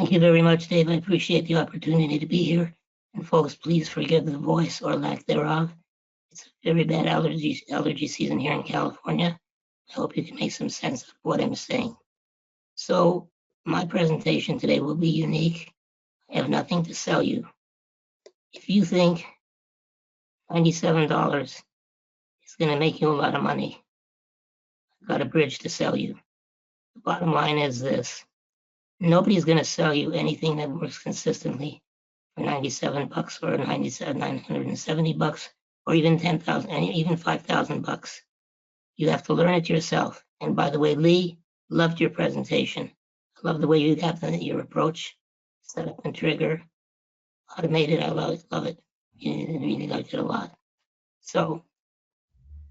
Thank you very much, Dave. I appreciate the opportunity to be here. And folks, please forgive the voice or lack thereof. It's a very bad allergy season here in California. I hope you can make some sense of what I'm saying. So my presentation today will be unique. I have nothing to sell you. If you think $97 is going to make you a lot of money, I've got a bridge to sell you. The bottom line is this. Nobody's going to sell you anything that works consistently for $97 or $970 or even $10,000 and even $5,000. You have to learn it yourself. And by the way, Lee, loved your presentation. I love the way you have your approach, set up and trigger, automated. I love it. You really liked it a lot. So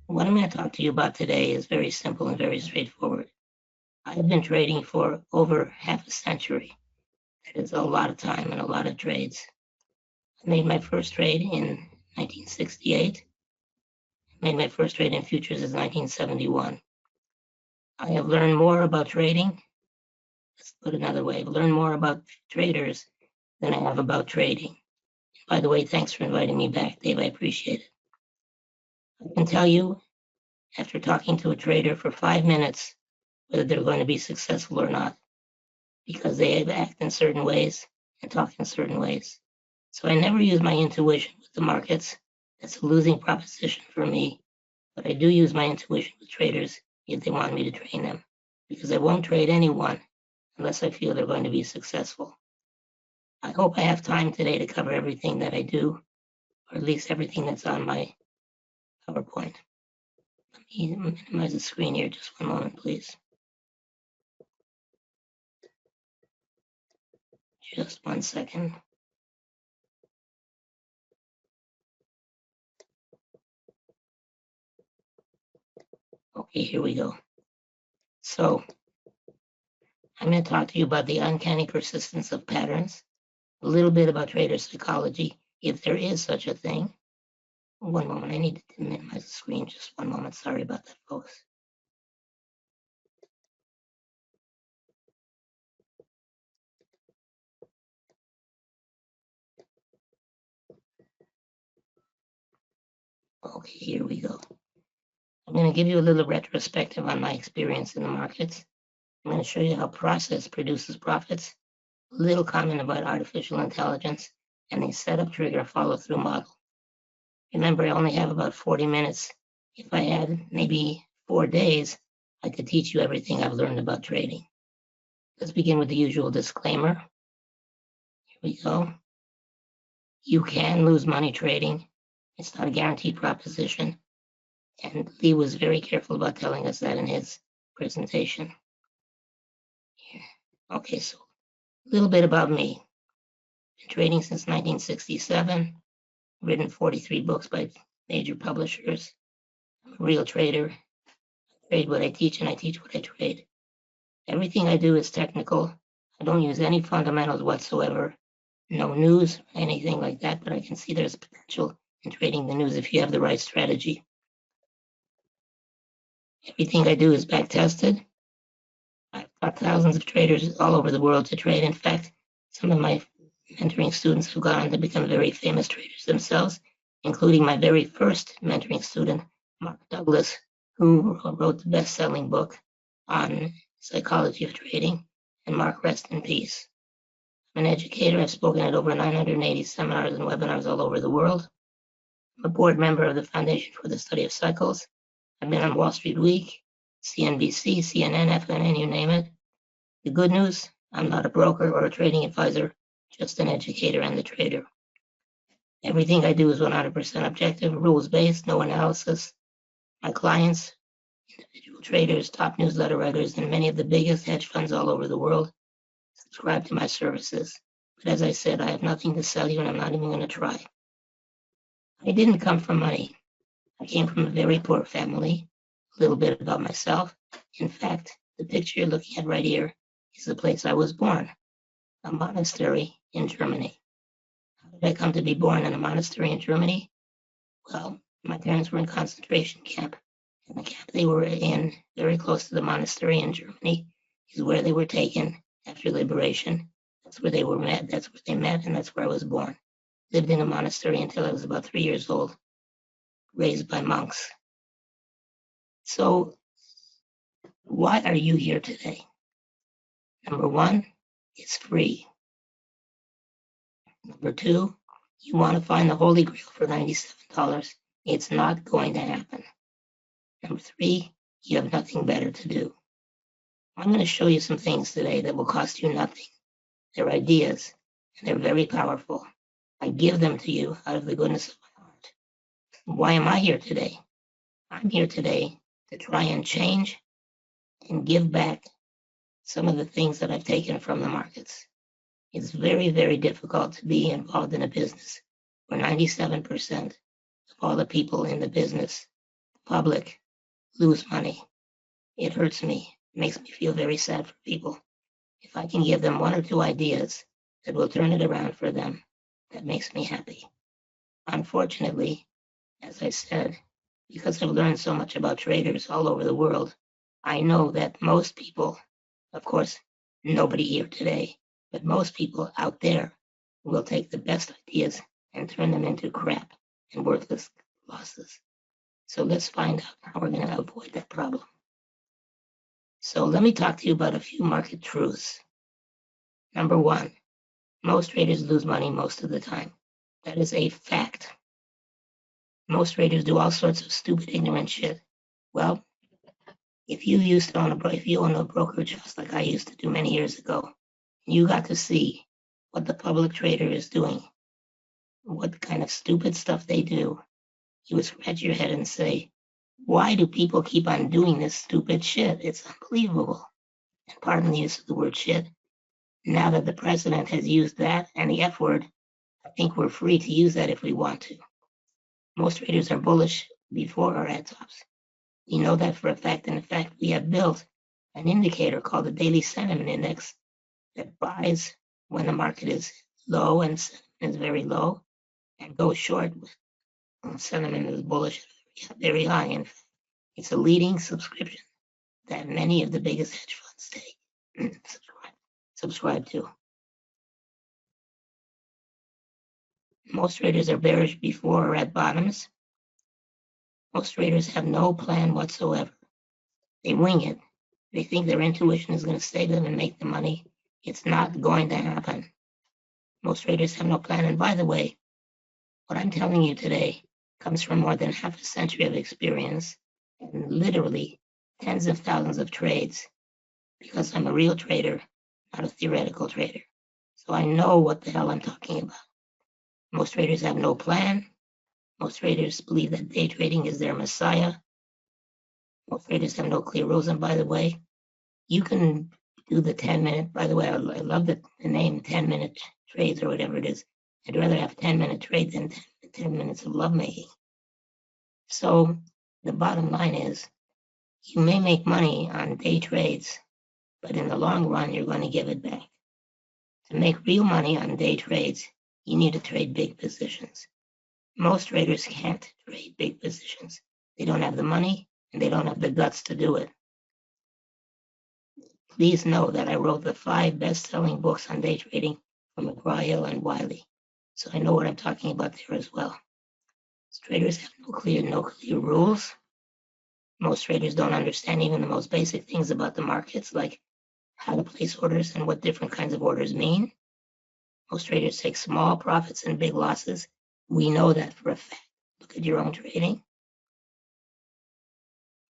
what I'm going to talk to you about today is very simple and very straightforward. I've been trading for over half a century. That is a lot of time and a lot of trades. I made my first trade in 1968. I made my first trade in futures in 1971. I have learned more about trading. Let's put it another way. I've learned more about traders than I have about trading. By the way, thanks for inviting me back, Dave. I appreciate it. I can tell you, after talking to a trader for 5 minutes, whether they're going to be successful or not, because they act in certain ways and talk in certain ways. So I never use my intuition with the markets. That's a losing proposition for me. But I do use my intuition with traders if they want me to train them, because I won't trade anyone unless I feel they're going to be successful. I hope I have time today to cover everything that I do, or at least everything that's on my PowerPoint. Let me minimize the screen here, just one moment, please. Just 1 second. Okay, here we go. So I'm going to talk to you about the uncanny persistence of patterns, a little bit about trader psychology, if there is such a thing. One moment, I need to minimize the screen. Just 1 moment. Sorry about that, folks. Okay, here we go. I'm going to give you a little retrospective on my experience in the markets. I'm going to show you how process produces profits, a little comment about artificial intelligence, and a setup trigger follow-through model. Remember, I only have about 40 minutes. If I had maybe 4 days, I could teach you everything I've learned about trading. Let's begin with the usual disclaimer. Here we go. You can lose money trading. It's not a guaranteed proposition. And Lee was very careful about telling us that in his presentation. Here. Okay, so a little bit about me. Been trading since 1967, written 43 books by major publishers. I'm a real trader. I trade what I teach and I teach what I trade. Everything I do is technical. I don't use any fundamentals whatsoever. No news, anything like that, but I can see there's potential in trading the news if you have the right strategy. Everything I do is back tested. I've got thousands of traders all over the world to trade. In fact, some of my mentoring students have gone on to become very famous traders themselves, including my very first mentoring student, Mark Douglas, who wrote the best-selling book on psychology of trading, and Mark, rest in peace. I'm an educator. I've spoken at over 980 seminars and webinars all over the world. I'm a board member of the Foundation for the Study of Cycles. I've been on Wall Street Week, CNBC, CNN, FNN, you name it. The good news, I'm not a broker or a trading advisor, just an educator and the trader. Everything I do is 100% objective, rules-based, no analysis. My clients, individual traders, top newsletter writers, and many of the biggest hedge funds all over the world subscribe to my services. But as I said, I have nothing to sell you and I'm not even going to try. I didn't come from money. I came from a very poor family. A little bit about myself. In fact, the picture you're looking at right here is the place I was born, a monastery in Germany. How did I come to be born in a monastery in Germany? Well, my parents were in concentration camp, and the camp they were in, very close to the monastery in Germany, is where they were taken after liberation. That's where they were met. That's where they met, and that's where I was born. Lived in a monastery until I was about 3 years old, raised by monks. So why are you here today? Number one, it's free. Number two, you want to find the Holy Grail for $97. It's not going to happen. Number three, you have nothing better to do. I'm going to show you some things today that will cost you nothing. They're ideas, and they're very powerful. I give them to you out of the goodness of my heart. Why am I here today? I'm here today to try and change and give back some of the things that I've taken from the markets. It's very, very difficult to be involved in a business where 97% of all the people in the business, public, lose money. It hurts me. It makes me feel very sad for people. If I can give them one or two ideas that will turn it around for them, that makes me happy. Unfortunately, as I said, because I've learned so much about traders all over the world, I know that most people, of course, nobody here today, but most people out there will take the best ideas and turn them into crap and worthless losses. So let's find out how we're going to avoid that problem. So let me talk to you about a few market truths. Number one, most traders lose money most of the time. That is a fact. Most traders do all sorts of stupid, ignorant shit. Well, if you own a brokerage house like I used to do many years ago, you got to see what the public trader is doing, what kind of stupid stuff they do, you would scratch your head and say, why do people keep on doing this stupid shit? It's unbelievable. And pardon the use of the word shit. Now that the president has used that and the F word, I think we're free to use that if we want to. Most traders are bullish before our ad tops. We know that for a fact. And in fact, we have built an indicator called the Daily Sentiment Index that buys when the market is low and sentiment is very low, and goes short when sentiment is bullish, very high. In fact, it's a leading subscription that many of the biggest hedge funds take subscribe to. Most traders are bearish before or at bottoms. Most traders have no plan whatsoever. They wing it. They think their intuition is going to save them and make them money. It's not going to happen. Most traders have no plan. And by the way, what I'm telling you today comes from more than half a century of experience and literally tens of thousands of trades, because I'm a real trader, not a theoretical trader. So I know what the hell I'm talking about. Most traders have no plan. Most traders believe that day trading is their messiah. Most traders have no clear rules. And by the way, you can do the 10-minute, by the way, I love the name 10-minute trades or whatever it is. I'd rather have 10-minute trades than 10 minutes of lovemaking. So the bottom line is, you may make money on day trades, but in the long run, you're going to give it back. To make real money on day trades, you need to trade big positions. Most traders can't trade big positions. They don't have the money and they don't have the guts to do it. Please know that I wrote the 5 best-selling books on day trading from McGraw-Hill and Wiley, so I know what I'm talking about there as well. Traders have no clear rules. Most traders don't understand even the most basic things about the markets, like how to place orders and what different kinds of orders mean. Most traders take small profits and big losses. We know that for a fact. Look at your own trading.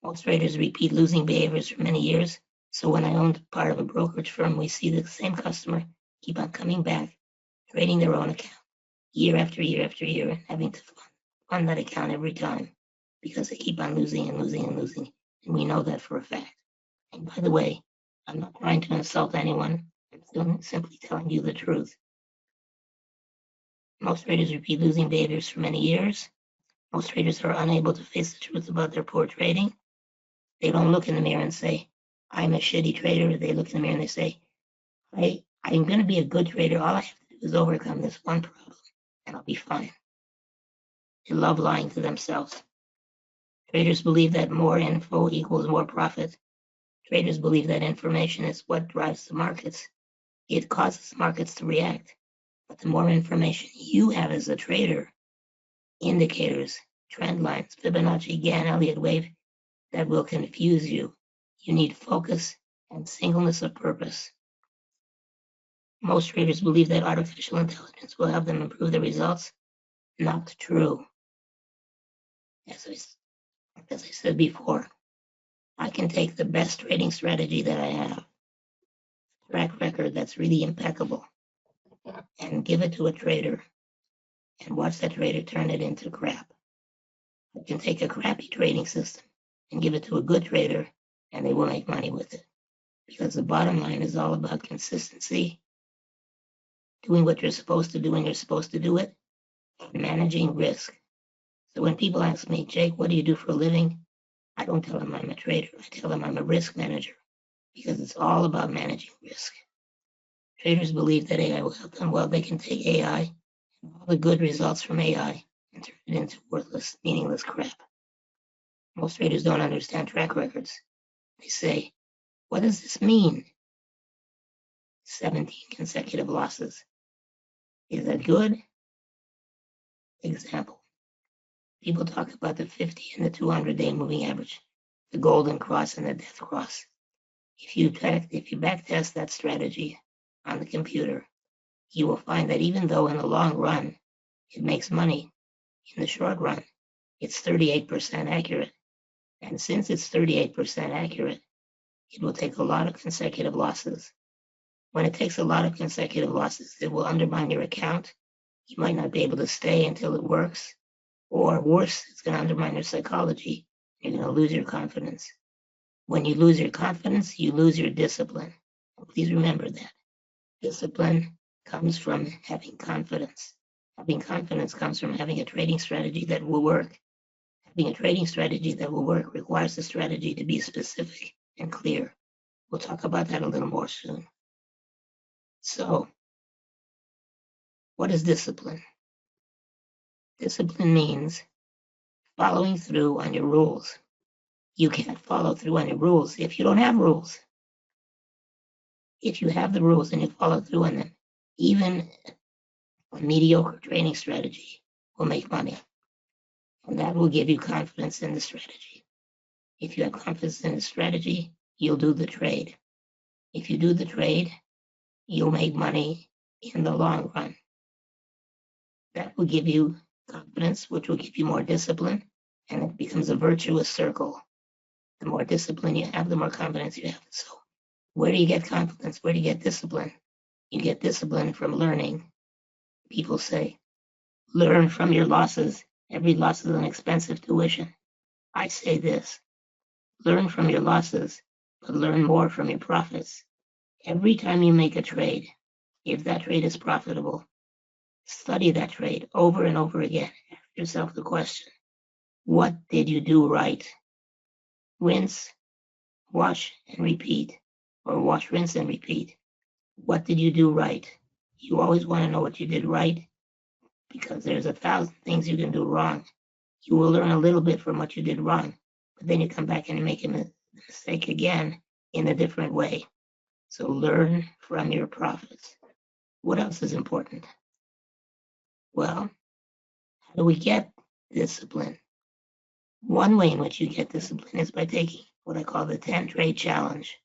Most traders repeat losing behaviors for many years. So when I owned part of a brokerage firm, we see the same customer keep on coming back, trading their own account year after year after year, and having to fund that account every time because they keep on losing and losing and losing. And we know that for a fact. And by the way, I'm not trying to insult anyone. I'm simply telling you the truth. Most traders repeat losing behaviors for many years. Most traders are unable to face the truth about their poor trading. They don't look in the mirror and say, I'm a shitty trader. They look in the mirror and they say, I'm going to be a good trader. All I have to do is overcome this one problem and I'll be fine. They love lying to themselves. Traders believe that more info equals more profit. Traders believe that information is what drives the markets. it causes markets to react. But the more information you have as a trader, indicators, trend lines, Fibonacci, Gann, Elliott wave, that will confuse you. You need focus and singleness of purpose. Most traders believe that artificial intelligence will help them improve their results. Not true. As I said before, I can take the best trading strategy that I have, track record that's really impeccable, and give it to a trader and watch that trader turn it into crap. I can take a crappy trading system and give it to a good trader and they will make money with it. Because the bottom line is all about consistency, doing what you're supposed to do when you're supposed to do it, and managing risk. So when people ask me, Jake, what do you do for a living? I don't tell them I'm a trader. I tell them I'm a risk manager because it's all about managing risk. Traders believe that AI will help them. Well, they can take AI and all the good results from AI and turn it into worthless, meaningless crap. Most traders don't understand track records. They say, what does this mean? 17 consecutive losses. Is that good? Example. People talk about the 50 and the 200-day moving average, the golden cross and the death cross. If you back test that strategy on the computer, you will find that even though in the long run it makes money, in the short run it's 38% accurate. And since it's 38% accurate, it will take a lot of consecutive losses. When it takes a lot of consecutive losses, it will undermine your account. You might not be able to stay until it works. Or worse, it's going to undermine your psychology. You're going to lose your confidence. When you lose your confidence, you lose your discipline. And please remember that. Discipline comes from having confidence. Having confidence comes from having a trading strategy that will work. Having a trading strategy that will work requires the strategy to be specific and clear. We'll talk about that a little more soon. So, what is discipline? Discipline means following through on your rules. You can't follow through on your rules if you don't have rules. If you have the rules and you follow through on them, even a mediocre trading strategy will make money. And that will give you confidence in the strategy. If you have confidence in the strategy, you'll do the trade. If you do the trade, you'll make money in the long run. That will give you confidence, which will give you more discipline, and it becomes a virtuous circle. The more discipline you have, the more confidence you have. So where do you get confidence? Where do you get discipline? You get discipline from learning. People say, learn from your losses. Every loss is an expensive tuition. I say this, learn from your losses, but learn more from your profits. Every time you make a trade, if that trade is profitable, study that trade over and over again. Ask yourself the question, what did you do right? Rinse, wash, and repeat, or wash, rinse, and repeat. What did you do right? You always want to know what you did right because there's 1,000 things you can do wrong. You will learn a little bit from what you did wrong, but then you come back and you make a mistake again in a different way. So learn from your profits. What else is important? Well, how do we get discipline? One way in which you get discipline is by taking what I call the 10 trade challenge.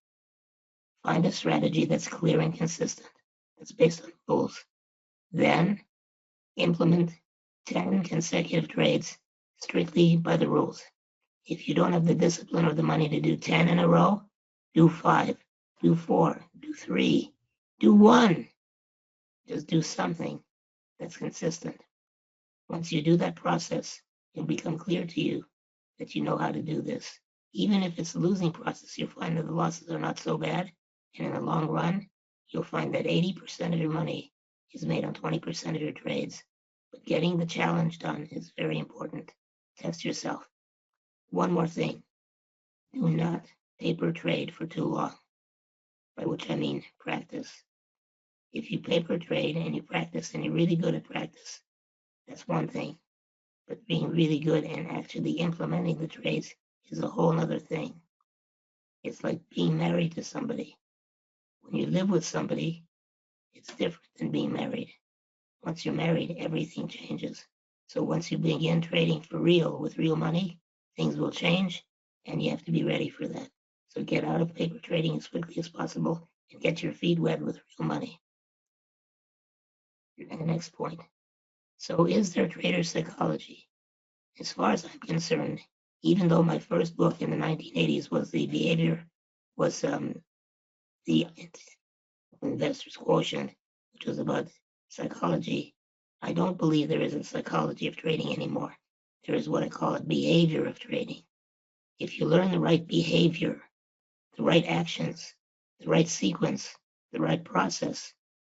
Find a strategy that's clear and consistent, that's based on rules. Then implement 10 consecutive trades strictly by the rules. If you don't have the discipline or the money to do 10 in a row, do 5, do 4, do 3, do 1. Just do something that's consistent. Once you do that process, it'll become clear to you that you know how to do this. Even if it's a losing process, you'll find that the losses are not so bad. And in the long run, you'll find that 80% of your money is made on 20% of your trades. But getting the challenge done is very important. Test yourself. One more thing. Do not paper trade for too long, by which I mean practice. If you paper trade and you practice and you're really good at practice, that's one thing. But being really good and actually implementing the trades is a whole other thing. It's like being married to somebody. When you live with somebody, It's different than being married. Once you're married, everything changes. So once you begin trading for real with real money, things will change and you have to be ready for that. So get out of paper trading as quickly as possible and get your feet wet with real money. And the next point. So is there trader psychology? As far as I'm concerned, even though my first book in the 1980s was the Investor's Quotient, which was about psychology, I don't believe there is a psychology of trading anymore. There is what I call a behavior of trading. If you learn the right behavior, the right actions, the right sequence, the right process,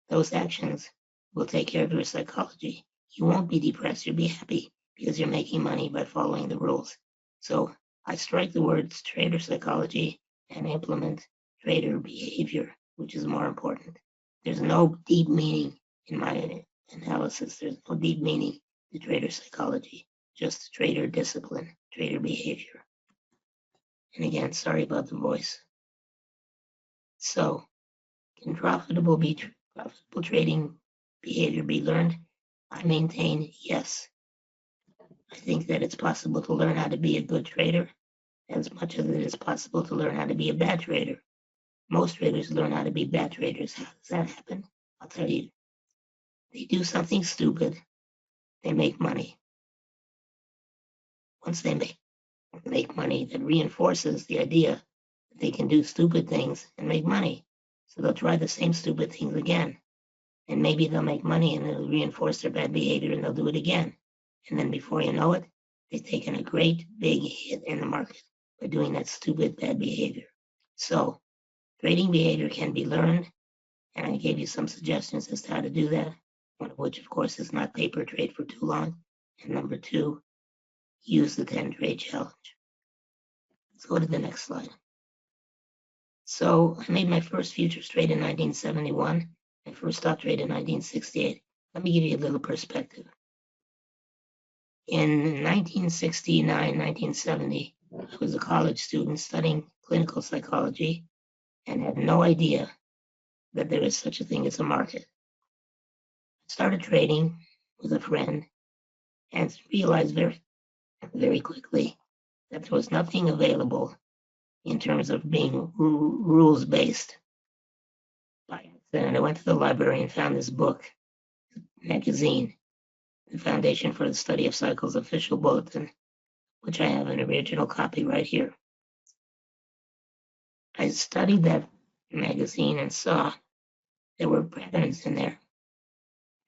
those actions will take care of your psychology. You won't be depressed, you'll be happy because you're making money by following the rules. So I strike the words trader psychology and implement trader behavior, which is more important. There's no deep meaning in my analysis. There's no deep meaning to trader psychology, just trader discipline, trader behavior. And again, sorry about the voice. So, can profitable trading behavior be learned? I maintain yes. I think that it's possible to learn how to be a good trader as much as it is possible to learn how to be a bad trader. Most traders learn how to be bad traders. How does that happen? I'll tell you. They do something stupid, they make money. Once they make money, that reinforces the idea that they can do stupid things and make money. So they'll try the same stupid things again. And maybe they'll make money and it'll reinforce their bad behavior and they'll do it again. And then before you know it, they've taken a great big hit in the market by doing that stupid bad behavior. So trading behavior can be learned, and I gave you some suggestions as to how to do that, one of which, of course, is not paper trade for too long. And number two, use the 10-trade challenge. Let's go to the next slide. So I made my first futures trade in 1971, my first stock trade in 1968. Let me give you a little perspective. In 1969, 1970, I was a college student studying clinical psychology and had no idea that there is such a thing as a market. I started trading with a friend and realized very, very quickly that there was nothing available in terms of being rules-based. By accident, I went to the library and found this book, magazine, the Foundation for the Study of Cycles official bulletin, which I have an original copy right here. I studied that magazine and saw there were patterns in there,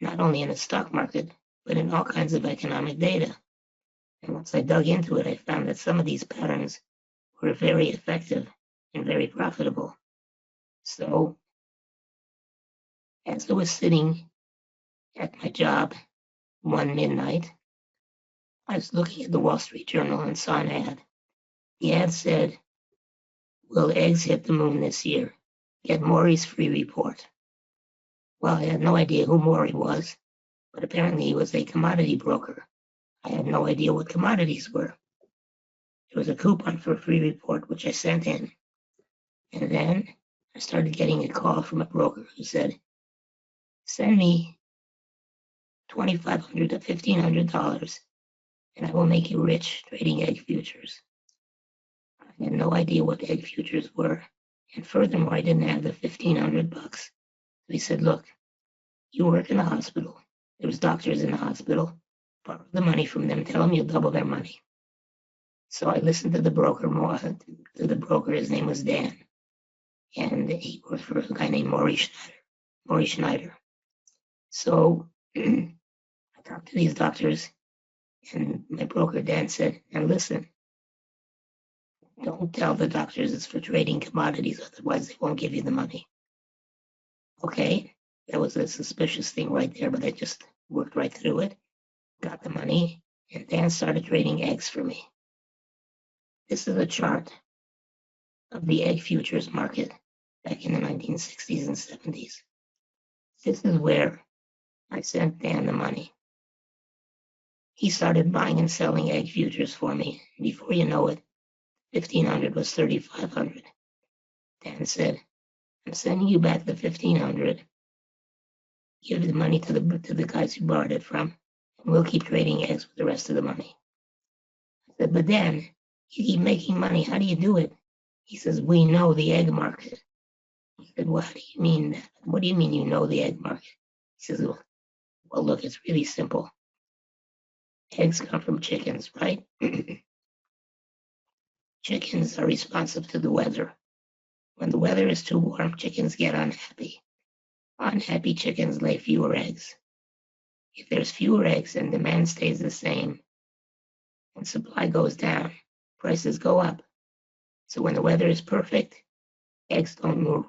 not only in the stock market, but in all kinds of economic data. And once I dug into it, I found that some of these patterns were very effective and very profitable. So as I was sitting at my job one midnight, I was looking at the Wall Street Journal and saw an ad. The ad said, "Will eggs hit the moon this year? Get Maury's free report." Well, I had no idea who Maury was, but apparently he was a commodity broker. I had no idea what commodities were. There was a coupon for a free report, which I sent in. And then I started getting a call from a broker who said, "Send me $2,500 to $1,500 and I will make you rich trading egg futures." I had no idea what egg futures were. And furthermore, I didn't have the $1,500. So he said, "Look, you work in the hospital. There was doctors in the hospital. Borrow the money from them. Tell them you'll double their money." So I listened to the broker more. To the broker, his name was Dan, and he worked for a guy named Maury Schneider. So I talked to these doctors, and my broker Dan said, "And listen, don't tell the doctors it's for trading commodities, otherwise they won't give you the money." Okay, that was a suspicious thing right there, but I just worked right through it, got the money, and Dan started trading eggs for me. This is a chart of the egg futures market back in the 1960s and 70s. This is where I sent Dan the money. He started buying and selling egg futures for me. Before you know it, 1,500 was 3,500. Dan said, "I'm sending you back the 1,500. give the money to the guys who borrowed it from, and we'll keep trading eggs with the rest of the money. I said, but Dan, you keep making money. How do you do it? He says, we know the egg market. I said, well, how do you mean that? What do you mean you know the egg market? He says, well, look, it's really simple. Eggs come from chickens, right? Chickens are responsive to the weather. When the weather is too warm, chickens get unhappy. Unhappy chickens lay fewer eggs. If there's fewer eggs and demand stays the same and supply goes down, prices go up. So when the weather is perfect, eggs don't move.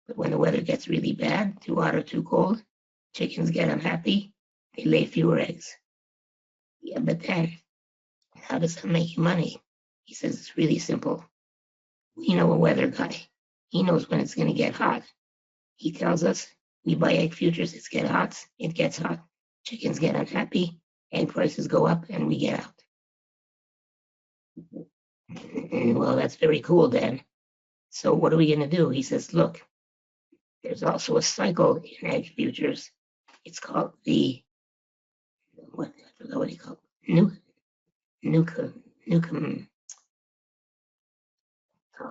But when the weather gets really bad, too hot or too cold, chickens get unhappy, they lay fewer eggs. Yeah, but then how does that make you money? He says it's really simple. We know a weather guy. He knows when it's going to get hot. He tells us we buy egg futures, it gets hot. Chickens get unhappy, egg prices go up, and we get out. Well, that's very cool, Dan. So what are we going to do? He says, look, there's also a cycle in egg futures. It's called I forgot what he called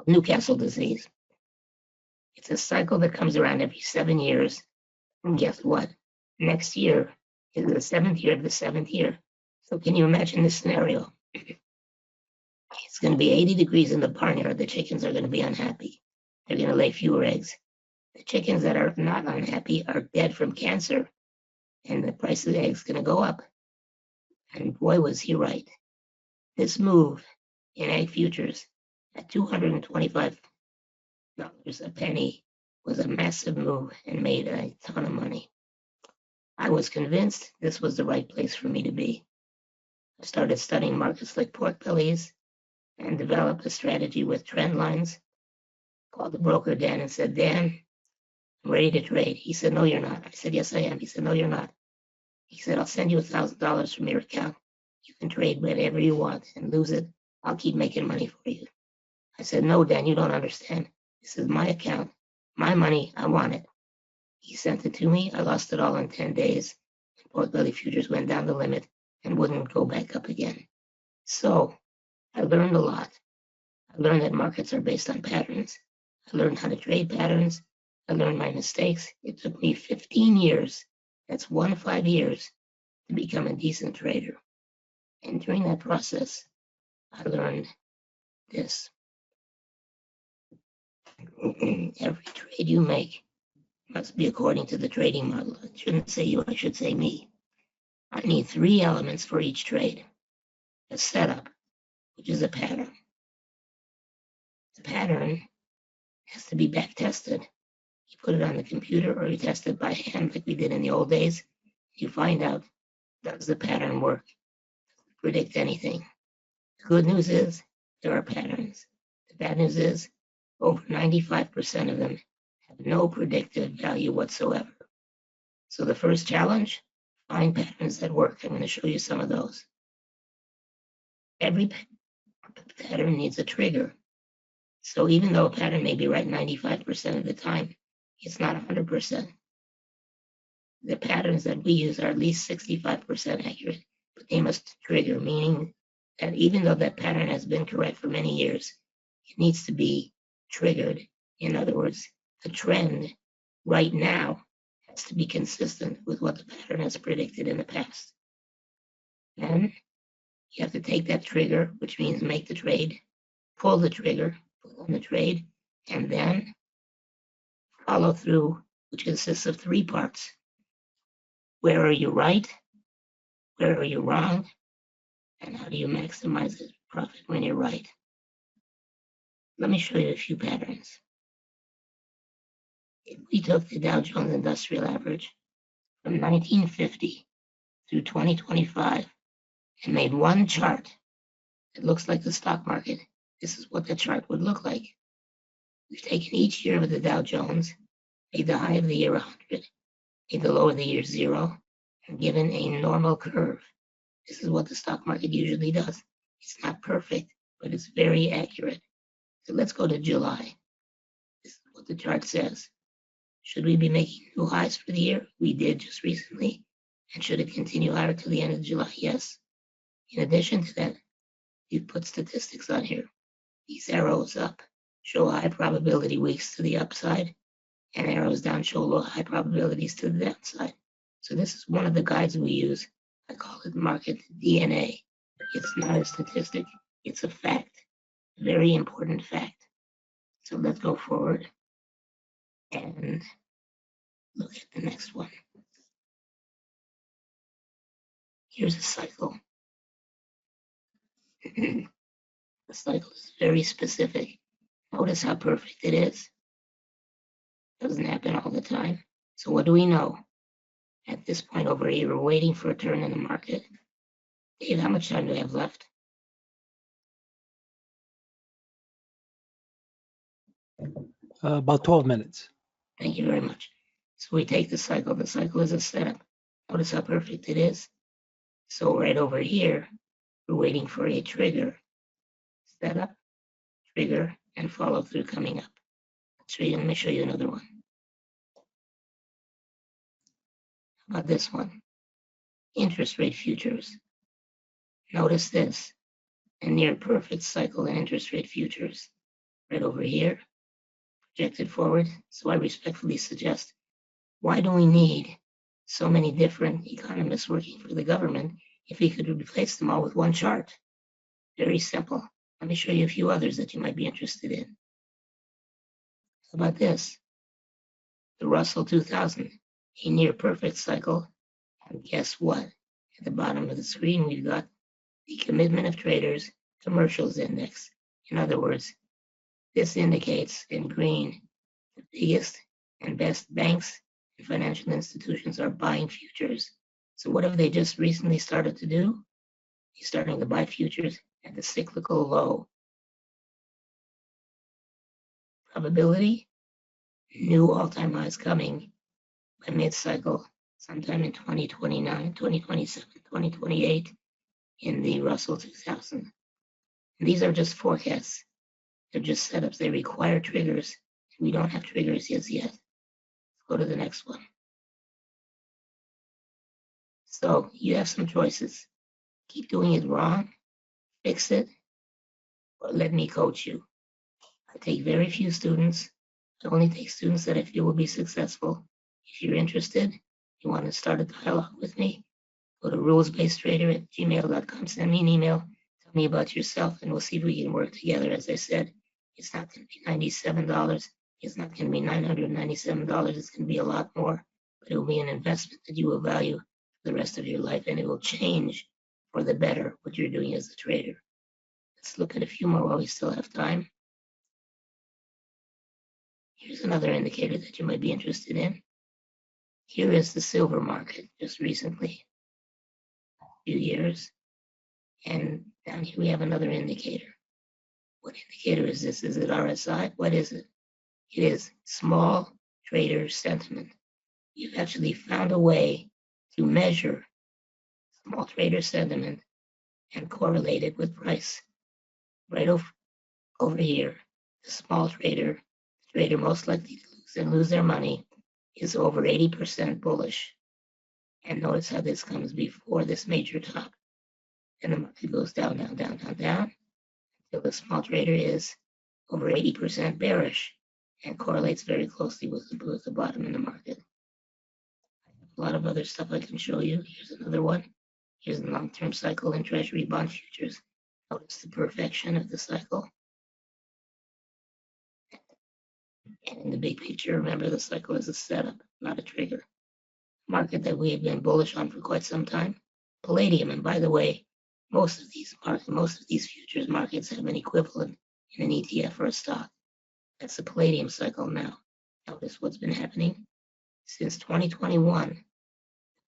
Newcastle disease. It's a cycle that comes around every 7 years. And guess what? Next year is the 7th year of the 7th year. So can you imagine this scenario? It's going to be 80 degrees in the barnyard. The chickens are going to be unhappy. They're going to lay fewer eggs. The chickens that are not unhappy are dead from cancer, and the price of the eggs is going to go up. And boy, was he right. This move in egg futures at $225 a penny was a massive move and made a ton of money. I was convinced this was the right place for me to be. I started studying markets like pork bellies and developed a strategy with trend lines. Called the broker Dan and said, Dan, I'm ready to trade. He said, no, you're not. I said, yes, I am. He said, no, you're not. He said, I'll send you $1,000 from your account. You can trade whatever you want and lose it. I'll keep making money for you. I said, no, Dan, you don't understand. This is my account, my money. I want it. He sent it to me. I lost it all in 10 days. Pork belly futures went down the limit and wouldn't go back up again. So I learned a lot. I learned that markets are based on patterns. I learned how to trade patterns. I learned my mistakes. It took me 15 years, that's 5 years, to become a decent trader. And during that process, I learned this. Every trade you make must be according to the trading model. I shouldn't say you, I should say me. I need 3 elements for each trade. A setup, which is a pattern. The pattern has to be back tested. You put it on the computer or you test it by hand like we did in the old days. You find out, does the pattern work? Does it predict anything? The good news is there are patterns. The bad news is over 95% of them have no predictive value whatsoever. So the first challenge, find patterns that work. I'm going to show you some of those. Every pattern needs a trigger. So even though a pattern may be right 95% of the time, it's not 100%. The patterns that we use are at least 65% accurate, but they must trigger, meaning that even though that pattern has been correct for many years, it needs to be triggered. In other words, the trend right now has to be consistent with what the pattern has predicted in the past. Then you have to take that trigger, which means make the trade, pull the trigger, pull on the trade, and then follow through, which consists of 3 parts. Where are you right? Where are you wrong? And how do you maximize the profit when you're right? Let me show you a few patterns. If we took the Dow Jones Industrial Average from 1950 through 2025 and made one chart that looks like the stock market, this is what the chart would look like. We've taken each year of the Dow Jones, made the high of the year 100, made the low of the year 0, and given a normal curve. This is what the stock market usually does. It's not perfect, but it's very accurate. So let's go to July. This is what the chart says. Should we be making new highs for the year? We did just recently. And should it continue higher to the end of July? Yes. In addition to that, you put statistics on here. These arrows up show high probability weeks to the upside, and arrows down show low high probabilities to the downside. So this is one of the guides we use. I call it market DNA. It's not a statistic, it's a fact, a very important fact. So let's go forward and look at the next one. Here's a cycle. The cycle is very specific. Notice how perfect it is. Doesn't happen all the time. So what do we know? At this point over here, we're waiting for a turn in the market. Dave, how much time do we have left? About 12 minutes. Thank you very much. So we take the cycle. The cycle is a setup. Notice how perfect it is. So right over here, we're waiting for a trigger. Setup, trigger, and follow through coming up. Let me show you another one. How about this one? Interest rate futures. Notice this, a near perfect cycle in interest rate futures. Right over here, projected forward. So I respectfully suggest, why do we need so many different economists working for the government if we could replace them all with one chart? Very simple. Let me show you a few others that you might be interested in. How about this? The Russell 2000, a near perfect cycle. And guess what? At the bottom of the screen, we've got the commitment of traders commercials index. In other words, this indicates in green the biggest and best banks and financial institutions are buying futures. So what have they just recently started to do? They're starting to buy futures at the cyclical low. Probability, new all-time highs coming by mid-cycle, sometime in 2029, 2027, 2028 in the Russell 2000. And these are just forecasts. They're just setups. They require triggers. We don't have triggers yet. Let's go to the next one. So you have some choices. Keep doing it wrong, fix it, or let me coach you. I take very few students. I only take students that I feel will be successful. If you're interested, you want to start a dialogue with me, go to rulesbasedtrader@gmail.com, send me an email, tell me about yourself, and we'll see if we can work together. As I said, it's not going to be $97. It's not going to be $997. It's going to be a lot more, but it will be an investment that you will value for the rest of your life, and it will change for the better what you're doing as a trader. Let's look at a few more while we still have time. Here's another indicator that you might be interested in. Here is the silver market just recently, a few years. And down here we have another indicator. What indicator is this? Is it RSI? What is it? It is small trader sentiment. You've actually found a way to measure small trader sentiment and correlate it with price. Right over here, the small trader, the trader most likely to lose their money, is over 80% bullish. And notice how this comes before this major top. And the market goes down, down, down, down, down, until the small trader is over 80% bearish and correlates very closely with the bottom in the market. A lot of other stuff I can show you. Here's another one. Here's the long-term cycle in Treasury bond futures. Notice the perfection of the cycle. And in the big picture, remember the cycle is a setup, not a trigger. Market that we have been bullish on for quite some time. Palladium, and by the way, most of these futures markets have an equivalent in an ETF or a stock. That's the palladium cycle now. Notice what's been happening since 2021. The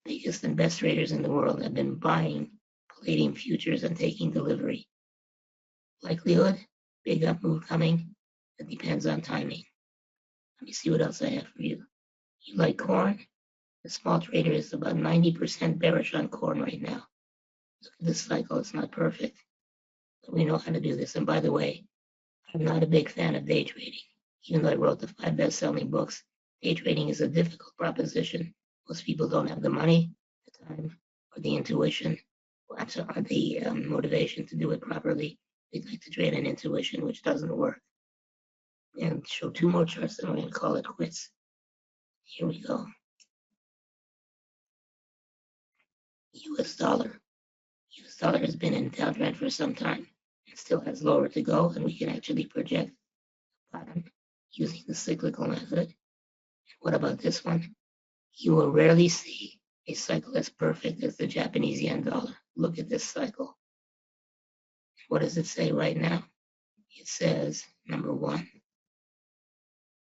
biggest and best traders in the world have been buying palladium futures and taking delivery. Likelihood, big up move coming. It depends on timing. Let me see what else I have for you. You like corn? The small trader is about 90% bearish on corn right now. Look at this cycle. It's not perfect, but we know how to do this. And by the way, I'm not a big fan of day trading. Even though I wrote the 5 best-selling books, Day trading is a difficult proposition. Most people don't have the money, the time, or the intuition, or the motivation to do it properly. They like to trade on intuition, which doesn't work. And show two more charts, then we're going to call it quits. Here we go. US dollar. US dollar has been in downtrend for some time. It still has lower to go, and we can actually project bottom using the cyclical method. What about this one? You will rarely see a cycle as perfect as the Japanese yen dollar. Look at this cycle. What does it say right now? It says, number one,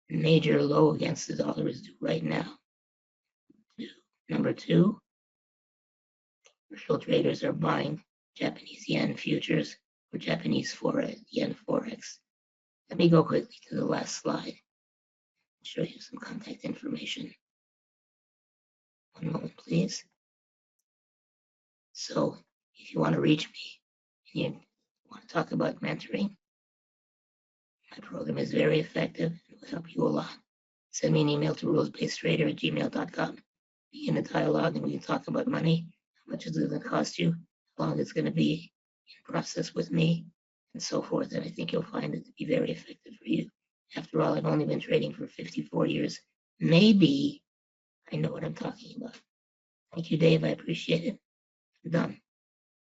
major low against the dollar is due right now. Number two, commercial traders are buying Japanese yen futures or Japanese yen forex. Let me go quickly to the last slide. Show you some contact information. One moment, please. So if you want to reach me and you want to talk about mentoring, my program is very effective and will help you a lot. Send me an email to rulesbasedtrader@gmail.com. Begin a dialogue and we can talk about money, how much is it going to cost you, how long it's going to be in process with me, and so forth. And I think you'll find it to be very effective for you. After all, I've only been trading for 54 years. Maybe I know what I'm talking about. Thank you, Dave. I appreciate it. I'm done.